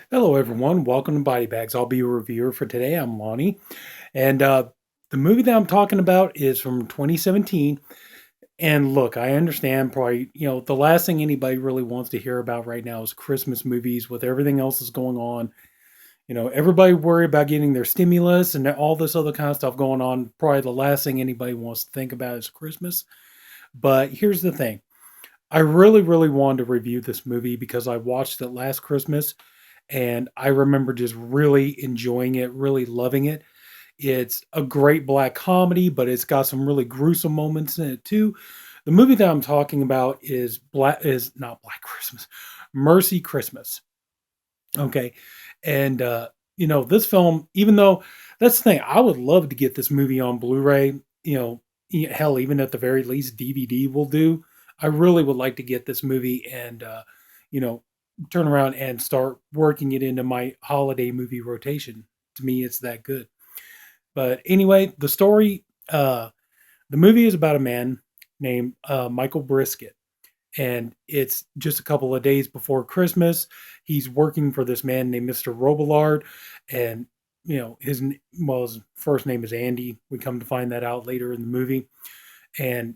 Hello, everyone. Welcome to Body Bags. I'll be your reviewer for today. I'm Lonnie. And the movie that I'm talking about is from 2017. And look, I understand probably, the last thing anybody really wants to hear about right now is Christmas movies with everything else that's going on. Everybody worry about getting their stimulus and all this other kind of stuff going on. Probably the last thing anybody wants to think about is Christmas. But here's the thing. I really, really wanted to review this movie because I watched it last Christmas and I remember just really enjoying it, really loving it. It's a great black comedy, but it's got some really gruesome moments in it too. The movie that I'm talking about is not Black Christmas, Mercy Christmas. Okay. And this film, even though that's the thing, I would love to get this movie on Blu-ray, hell, even at the very least DVD will do. I really would like to get this movie and you know, turn around and start working it into my holiday movie rotation. To me, it's that good. But anyway, the movie is about a man named Michael Brisket, and it's just a couple of days before Christmas. He's working for this man named Mr. Robillard, and his first name is Andy. We come to find that out later in the movie, and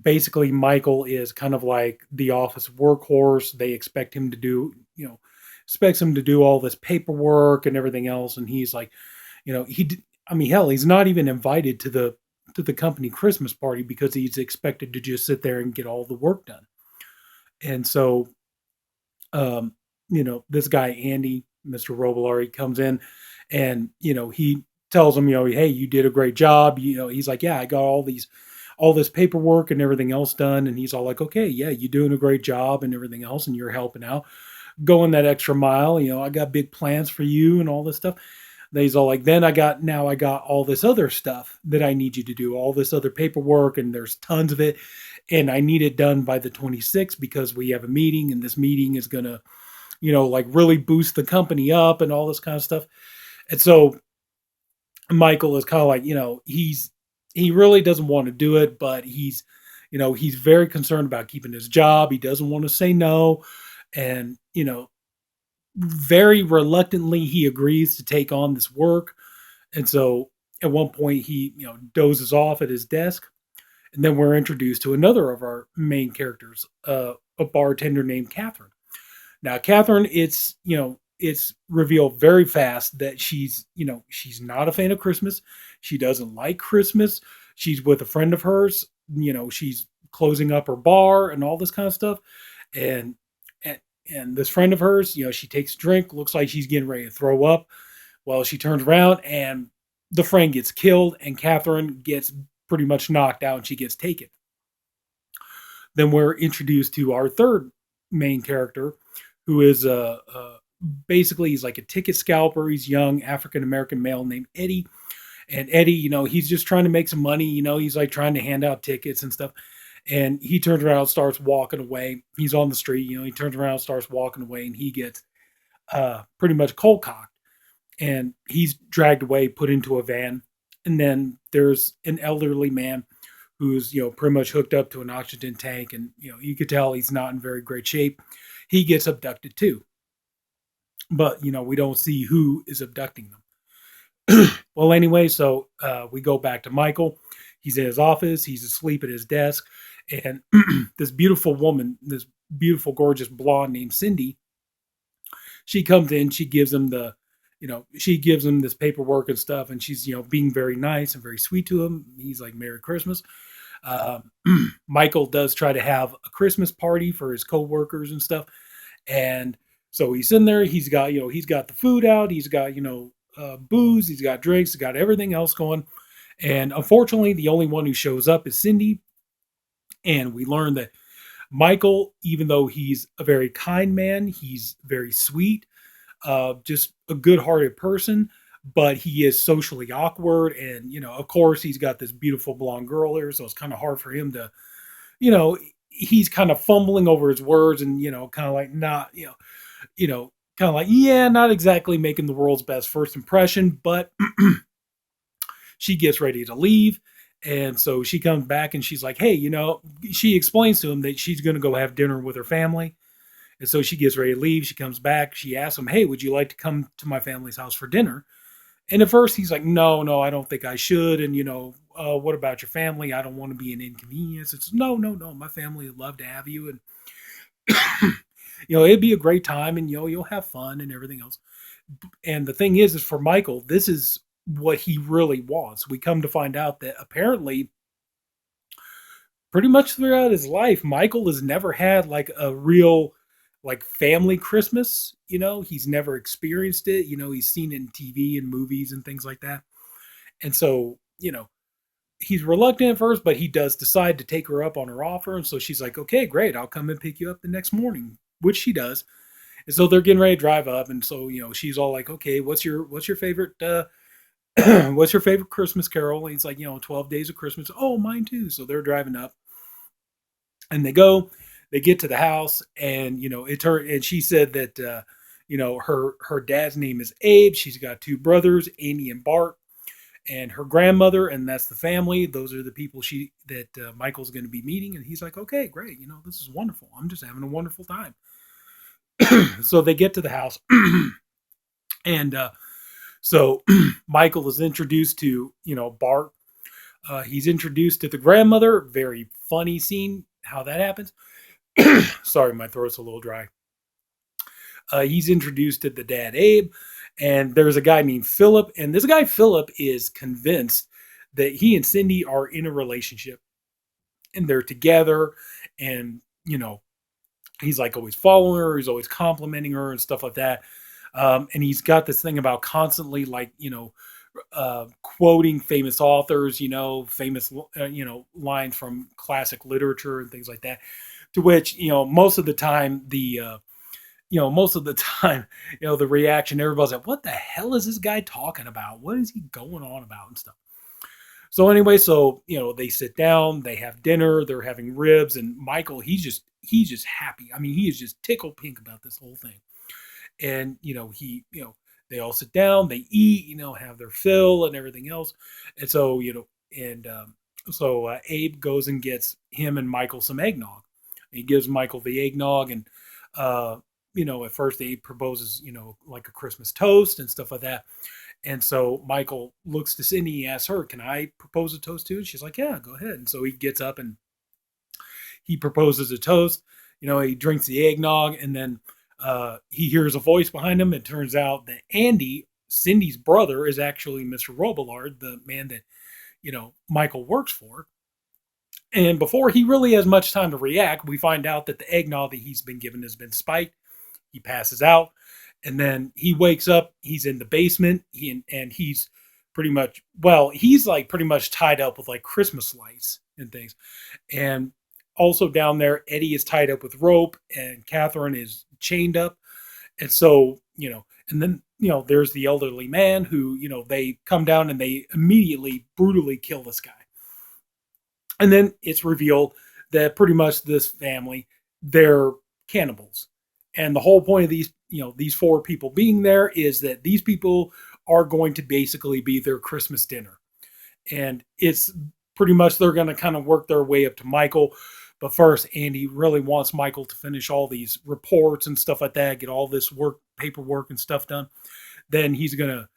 basically Michael is kind of like the office workhorse. They expects him to do all this paperwork and everything else, and he's like, I mean, hell, he's not even invited to the company Christmas party because he's expected to just sit there and get all the work done. And so, this guy Andy, Mr. Robillard, comes in, and he tells him, hey, you did a great job. He's like, yeah, I got all this paperwork and everything else done, and he's all like, okay, yeah, you're doing a great job and everything else, and you're helping out, going that extra mile. I got big plans for you and all this stuff. Then he's all like, I got all this other stuff that I need you to do, all this other paperwork, and there's tons of it. And I need it done by the 26th because we have a meeting, and this meeting is going to, like really boost the company up and all this kind of stuff. And so Michael is kind of like, he really doesn't want to do it, but he's very concerned about keeping his job. He doesn't want to say no. And, very reluctantly he agrees to take on this work. And so at one point he, dozes off at his desk. And then we're introduced to another of our main characters, a bartender named Catherine. Now, Catherine, it's revealed very fast that she's not a fan of Christmas. She doesn't like Christmas. She's with a friend of hers. She's closing up her bar and all this kind of stuff. And and this friend of hers, she takes a drink, looks like she's getting ready to throw up. Well, she turns around and the friend gets killed, and Catherine gets pretty much knocked out and she gets taken. Then we're introduced to our third main character, who is basically he's like a ticket scalper. He's young African American male named Eddie, and Eddie, he's just trying to make some money. He's like trying to hand out tickets and stuff. And he turns around, starts walking away. He's on the street, he turns around, starts walking away, and he gets pretty much cold cocked. And he's dragged away, put into a van. And then there's an elderly man who's, pretty much hooked up to an oxygen tank. And, you could tell he's not in very great shape. He gets abducted too. But, we don't see who is abducting them. Well, anyway, so we go back to Michael. He's in his office. He's asleep at his desk. And this beautiful woman, this beautiful, gorgeous blonde named Cindy, she comes in. She gives him this paperwork and stuff. And she's, being very nice and very sweet to him. He's like, Merry Christmas. Uh, Michael does try to have a Christmas party for his coworkers and stuff. And so he's in there. He's got the food out. He's got, booze. He's got drinks. He's got everything else going. And unfortunately, the only one who shows up is Cindy. And we learn that Michael, even though he's a very kind man, he's very sweet, just a good-hearted person, but he is socially awkward. And, of course, he's got this beautiful blonde girl here, so it's kind of hard for him to, you know, he's kind of fumbling over his words and, kind of like not, kind of like, yeah, not exactly making the world's best first impression, but she gets ready to leave. And so she comes back and she's like, hey, she explains to him that she's going to go have dinner with her family. And so she gets ready to leave. She comes back. She asks him, "Hey, would you like to come to my family's house for dinner?" And at first he's like, "No, no, I don't think I should. And what about your family? I don't want to be an inconvenience." It's no, no, no. My family would love to have you, and it'd be a great time, and you'll have fun and everything else. And the thing is for Michael, this is what he really wants. We come to find out that apparently, pretty much throughout his life, Michael has never had like a real like family Christmas. He's never experienced it. He's seen it in TV and movies and things like that. And so, he's reluctant at first, but he does decide to take her up on her offer. And so she's like, "Okay, great. I'll come and pick you up the next morning," which she does. And so they're getting ready to drive up. And so, she's all like, "Okay, what's your favorite, what's your favorite Christmas carol?" And he's like, 12 Days of Christmas. "Oh, mine too." So they're driving up and they get to the house, and and she said that her dad's name is Abe. She's got two brothers, Amy and Bart, and her grandmother, and that's the family. Those are the people that Michael's going to be meeting. And he's like, "Okay, great. This is wonderful. I'm just having a wonderful time." So they get to the house, and so Michael is introduced to Bart. He's introduced to the grandmother. Very funny scene how that happens. Sorry, my throat's a little dry. He's introduced to the dad, Abe, and there's a guy named Philip. And this guy, Philip, is convinced that he and Cindy are in a relationship and they're together. And, he's like always following her. He's always complimenting her and stuff like that. And he's got this thing about constantly like, quoting famous authors, famous, lines from classic literature and things like that. To which, most of the time, the reaction, everybody's like, "What the hell is this guy talking about? What is he going on about?" and stuff. So anyway, they sit down, they have dinner, they're having ribs, and Michael, he's just happy. I mean, he is just tickle pink about this whole thing. And, they all sit down, they eat, have their fill and everything else. And so, Abe goes and gets him and Michael some eggnog. He gives Michael the eggnog, and at first Abe proposes, like a Christmas toast and stuff like that. And so Michael looks to Cindy, he asks her, "Can I propose a toast too?" And she's like, "Yeah, go ahead." And so he gets up and he proposes a toast. He drinks the eggnog, and then he hears a voice behind him. It turns out that Andy, Cindy's brother, is actually Mr. Robillard, the man that, Michael works for. And before he really has much time to react, we find out that the eggnog that he's been given has been spiked. He passes out, and then he wakes up. He's in the basement, and he's he's like pretty much tied up with like Christmas lights and things. And also down there, Eddie is tied up with rope, and Catherine is chained up. And so, and then, there's the elderly man who, they come down and they immediately brutally kill this guy. And then it's revealed that pretty much this family, they're cannibals. And the whole point of these four people being there is that these people are going to basically be their Christmas dinner. And it's pretty much they're going to kind of work their way up to Michael. But first, Andy really wants Michael to finish all these reports and stuff like that, get all this paperwork and stuff done. Then he's going to,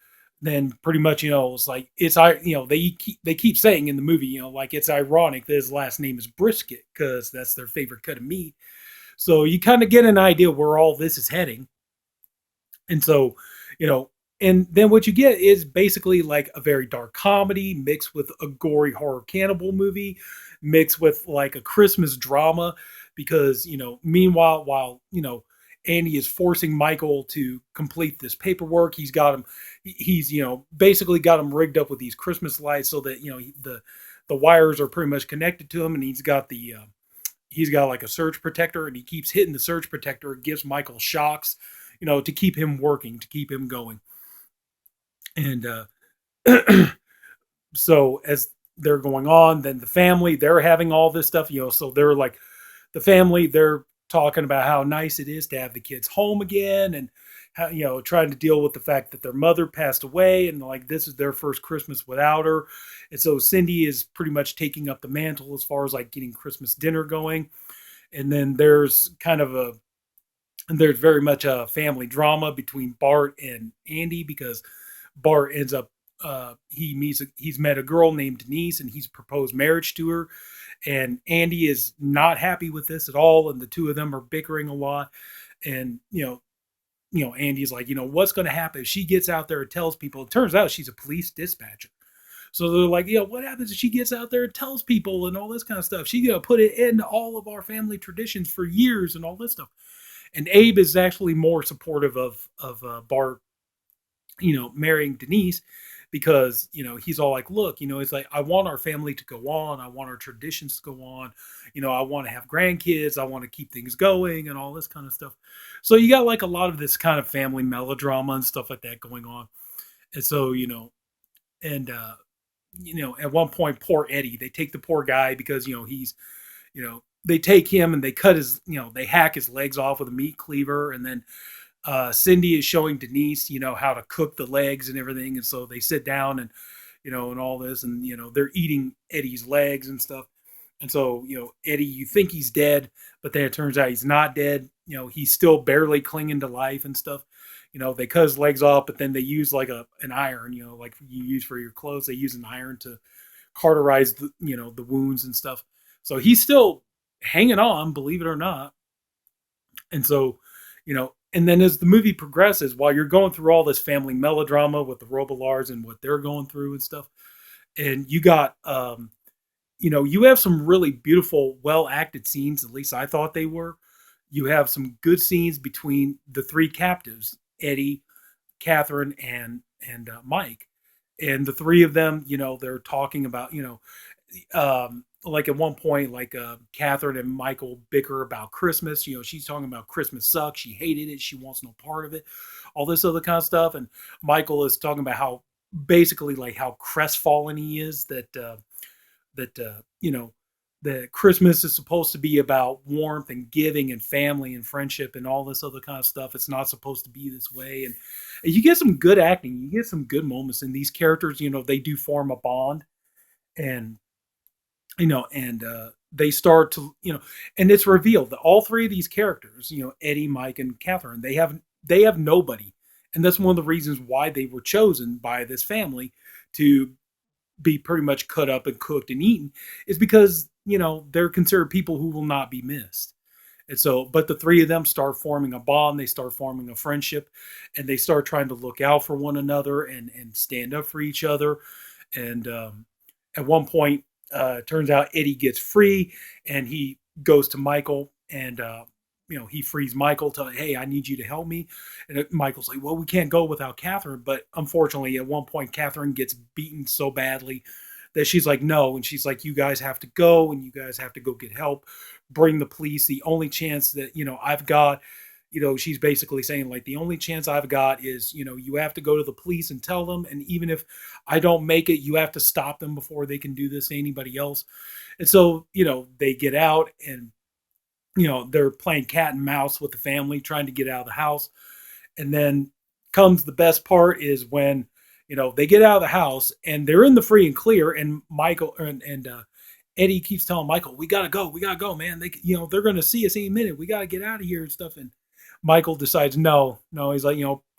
then pretty much, it's like, they keep saying in the movie, like it's ironic that his last name is Brisket because that's their favorite cut of meat. So you kind of get an idea where all this is heading. And so, and then what you get is basically like a very dark comedy mixed with a gory horror cannibal movie, mixed with like a Christmas drama, because, meanwhile, while, Andy is forcing Michael to complete this paperwork, he's basically got him rigged up with these Christmas lights so that, the wires are pretty much connected to him, and he's got like a surge protector, and he keeps hitting the surge protector. It gives Michael shocks, to keep him working, to keep him going. And so as they're going on, then the family, they're having all this stuff, so they're like, the family, they're talking about how nice it is to have the kids home again, and how, trying to deal with the fact that their mother passed away, and like this is their first Christmas without her. And so Cindy is pretty much taking up the mantle as far as like getting Christmas dinner going. And then there's kind of And there's very much a family drama between Bart and Andy because Bart ends up he's met a girl named Denise and he's proposed marriage to her, and Andy is not happy with this at all, and the two of them are bickering a lot. And Andy's like, what's going to happen if she gets out there and tells people? It turns out she's a police dispatcher. So they're like, what happens if she gets out there and tells people and all this kind of stuff? She's gonna put it into all of our family traditions for years and all this stuff. And Abe is actually more supportive of Bart, marrying Denise because he's all like, look, it's like I want our family to go on, I want our traditions to go on, I want to have grandkids, I want to keep things going and all this kind of stuff. So you got like a lot of this kind of family melodrama and stuff like that going on. And so and at one point, poor Eddie, they take the poor guy because he's they take him and they cut his they hack his legs off with a meat cleaver, and then Cindy is showing Denise how to cook the legs and everything, and so they sit down and and all this, and they're eating Eddie's legs and stuff. And so Eddie, you think he's dead, but then it turns out he's not dead. He's still barely clinging to life and stuff. They cut his legs off, but then they use like an iron, like you use for your clothes. They use an iron to cauterize the wounds and stuff. So he's still hanging on, believe it or not. And so, and then as the movie progresses, while you're going through all this family melodrama with the Robillars and what they're going through and stuff, and you got, you have some really beautiful, well acted scenes. At least I thought they were. You have some good scenes between the three captives, Eddie, Catherine, and Mike, and the three of them. They're talking about like at one point, like Catherine and Michael bicker about Christmas. She's talking about Christmas sucks. She hated it. She wants no part of it. All this other kind of stuff. And Michael is talking about how basically like how crestfallen he is that that Christmas is supposed to be about warmth and giving and family and friendship and all this other kind of stuff. It's not supposed to be this way. And you get some good acting. You get some good moments in these characters. They do form a bond, and they start to and it's revealed that all three of these characters, Eddie, Mike, and Catherine, they have nobody, and that's one of the reasons why they were chosen by this family to be pretty much cut up and cooked and eaten, is because they're considered people who will not be missed. And so, but the three of them start forming a bond, they start forming a friendship, and they start trying to look out for one another and stand up for each other. And at one point, it turns out Eddie gets free and he goes to Michael, and he frees Michael to, hey, I need you to help me. And Michael's like, well, we can't go without Catherine. But unfortunately, at one point, Catherine gets beaten so badly that she's like, no. And she's like, you guys have to go, and you guys have to go get help, bring the police. The only chance that, I've got, she's basically saying like, the only chance I've got is, you have to go to the police and tell them. And even if I don't make it, you have to stop them before they can do this to anybody else. And so, they get out, and they're playing cat and mouse with the family, trying to get out of the house. And then comes the best part, is when, they get out of the house and they're in the free and clear. And Michael and Eddie keeps telling Michael, we gotta go, man. They're going to see us any minute. We got to get out of here and stuff. And Michael decides, no, he's like,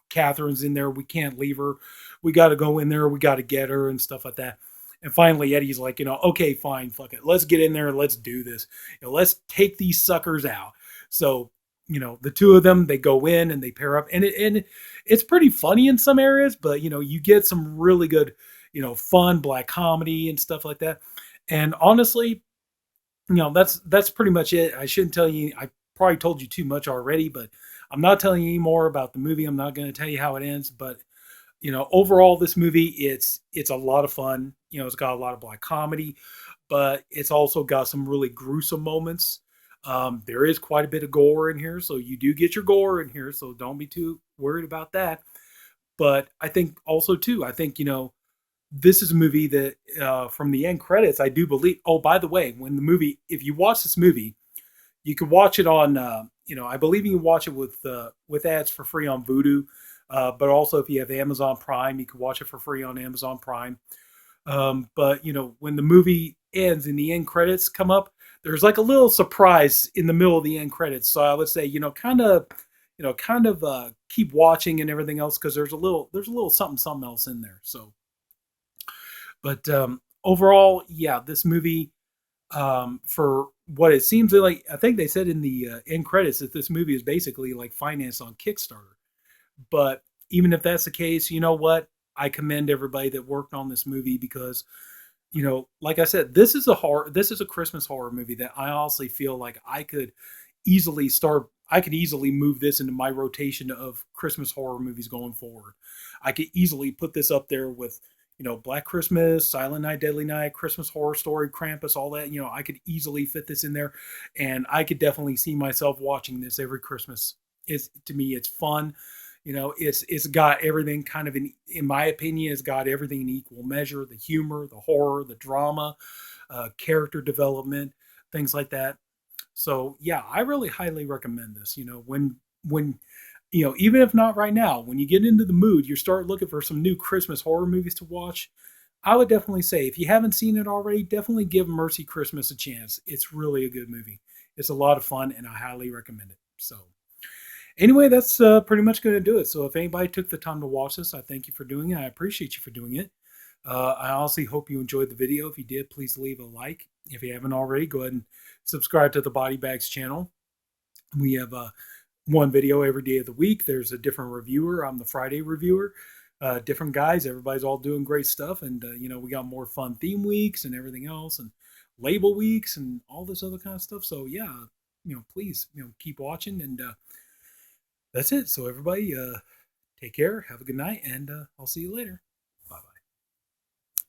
Catherine's in there. We can't leave her. We got to go in there. We got to get her and stuff like that. And finally, Eddie's like, okay, fine, fuck it. Let's get in there and let's do this. Let's take these suckers out. So, the two of them, they go in and they pair up, and it's pretty funny in some areas, but you get some really good, fun black comedy and stuff like that. And honestly, that's pretty much it. I shouldn't tell you. I probably told you too much already, but I'm not telling you any more about the movie. I'm not going to tell you how it ends, but overall, this movie, it's a lot of fun. It's got a lot of black comedy, but it's also got some really gruesome moments. There is quite a bit of gore in here, so you do get your gore in here, so don't be too worried about that. But I think also too, this is a movie that from the end credits, I do believe. Oh, by the way, if you watch this movie, you can watch it on, I believe you can watch it with ads for free on Vudu. But also, if you have Amazon Prime, you can watch it for free on Amazon Prime. But when the movie ends and the end credits come up, there's like a little surprise in the middle of the end credits. So I would say, kind of kind of keep watching and everything else, because there's a little something else in there. So, but overall, yeah, this movie, for what it seems like, I think they said in the end credits that this movie is basically like financed on Kickstarter. But even if that's the case, you know what? I commend everybody that worked on this movie, because like I said, this is a Christmas horror movie that I honestly feel like I could easily move this into my rotation of Christmas horror movies going forward. I could easily put this up there with, Black Christmas, Silent Night, Deadly Night, Christmas Horror Story, Krampus, all that. I could easily fit this in there, and I could definitely see myself watching this every Christmas. To me, it's fun. It's got everything kind of in my opinion, it's got everything in equal measure: the humor, the horror, the drama, character development, things like that. So yeah, I really highly recommend this. When even if not right now, when you get into the mood, you start looking for some new Christmas horror movies to watch. I would definitely say, if you haven't seen it already, definitely give Mercy Christmas a chance. It's really a good movie. It's a lot of fun, and I highly recommend it. So anyway, that's pretty much going to do it. So if anybody took the time to watch this, I thank you for doing it. I appreciate you for doing it. I honestly hope you enjoyed the video. If you did, please leave a like. If you haven't already, go ahead and subscribe to the Body Bags channel. We have one video every day of the week. There's a different reviewer. I'm the Friday reviewer. Different guys. Everybody's all doing great stuff. And, we got more fun theme weeks and everything else, and label weeks and all this other kind of stuff. So, yeah, please, keep watching. And that's it. So, everybody, take care. Have a good night. And I'll see you later.